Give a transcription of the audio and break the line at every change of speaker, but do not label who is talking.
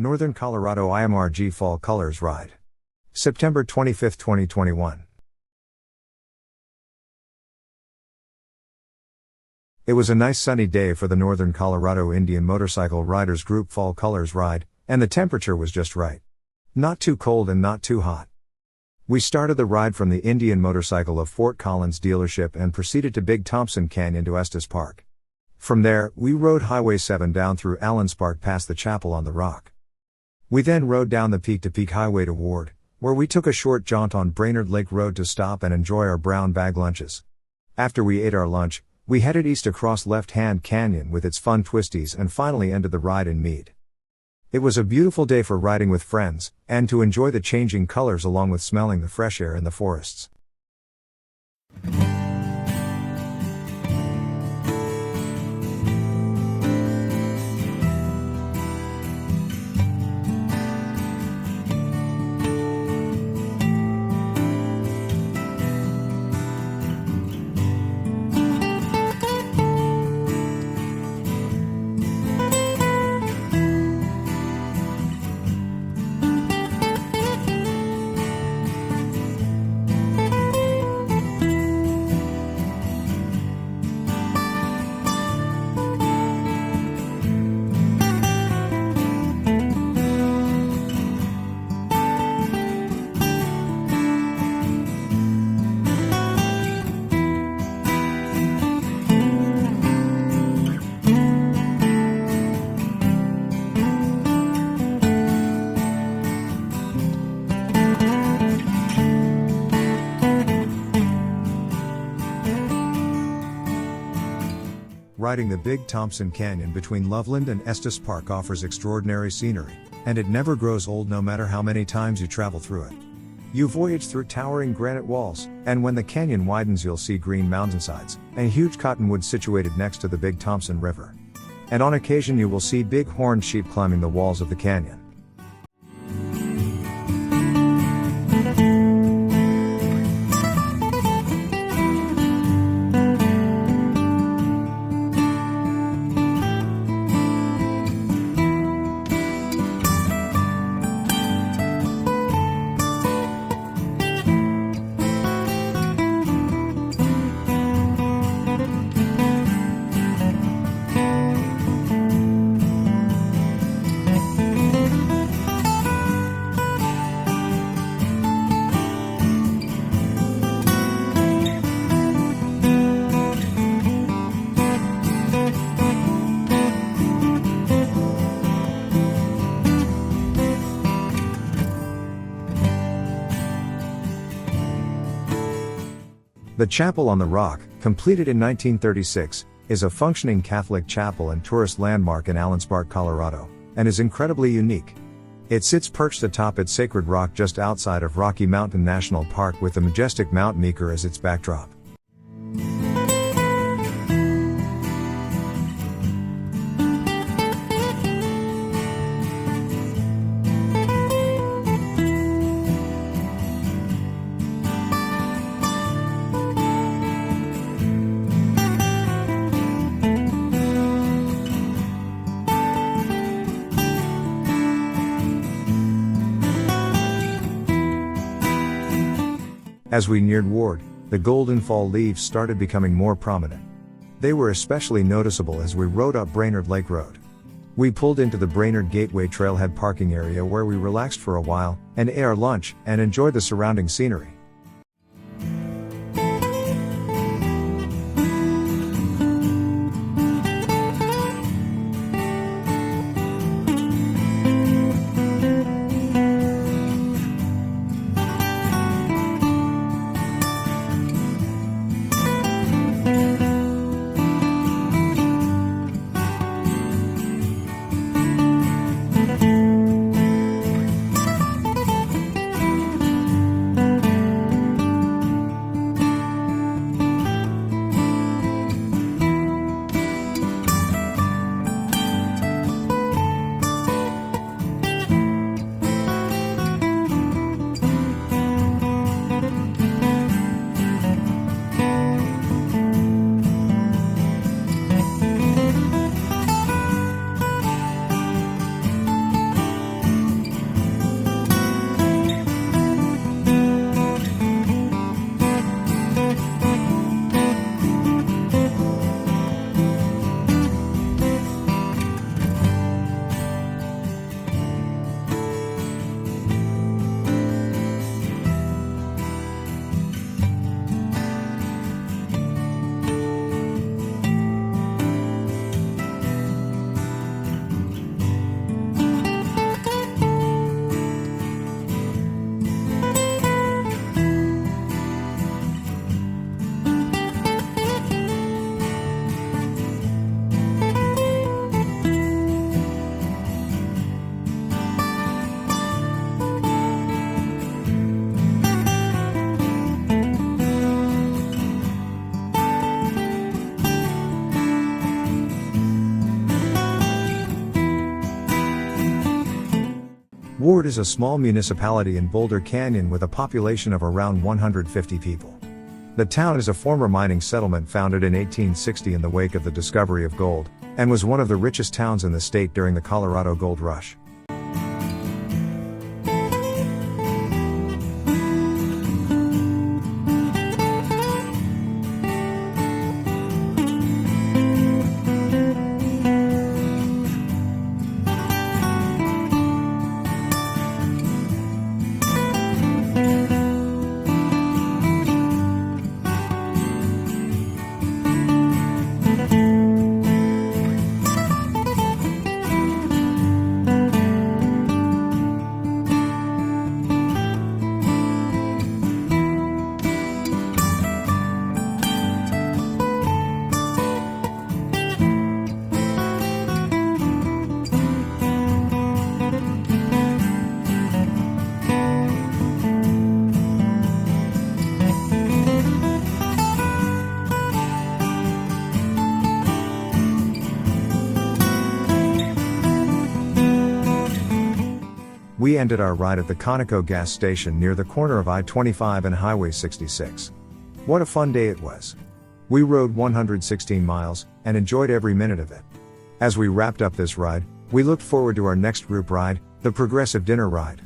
Northern Colorado IMRG Fall Colors Ride. September 25, 2021. It was a nice sunny day for the Northern Colorado Indian Motorcycle Riders Group Fall Colors Ride, and the temperature was just right. Not too cold and not too hot. We started the ride from the Indian Motorcycle of Fort Collins dealership and proceeded to Big Thompson Canyon to Estes Park. From there, we rode Highway 7 down through Allenspark past the chapel on the rock. We then rode down the peak-to-peak highway to Ward, where we took a short jaunt on Brainard Lake Road to stop and enjoy our brown bag lunches. After we ate our lunch, we headed east across Lefthand Canyon with its fun twisties and finally ended the ride in Mead. It was a beautiful day for riding with friends, and to enjoy the changing colors along with smelling the fresh air in the forests. Riding the Big Thompson Canyon between Loveland and Estes Park offers extraordinary scenery, and it never grows old no matter how many times you travel through it. You voyage through towering granite walls, and when the canyon widens you'll see green mountainsides, and huge cottonwoods situated next to the Big Thompson River. And on occasion you will see big horned sheep climbing the walls of the canyon. The Chapel on the Rock, completed in 1936, is a functioning Catholic chapel and tourist landmark in Allenspark, Colorado, and is incredibly unique. It sits perched atop its sacred rock just outside of Rocky Mountain National Park with the majestic Mount Meeker as its backdrop. As we neared Ward, the golden fall leaves started becoming more prominent. They were especially noticeable as we rode up Brainard Lake Road. We pulled into the Brainard Gateway Trailhead parking area where we relaxed for a while, and ate our lunch, and enjoyed the surrounding scenery. Ord is a small municipality in Boulder Canyon with a population of around 150 people. The town is a former mining settlement founded in 1860 in the wake of the discovery of gold, and was one of the richest towns in the state during the Colorado Gold Rush. We ended our ride at the Conoco gas station near the corner of I-25 and Highway 66. What a fun day it was. We rode 116 miles, and enjoyed every minute of it. As we wrapped up this ride, we looked forward to our next group ride, the Progressive Dinner Ride.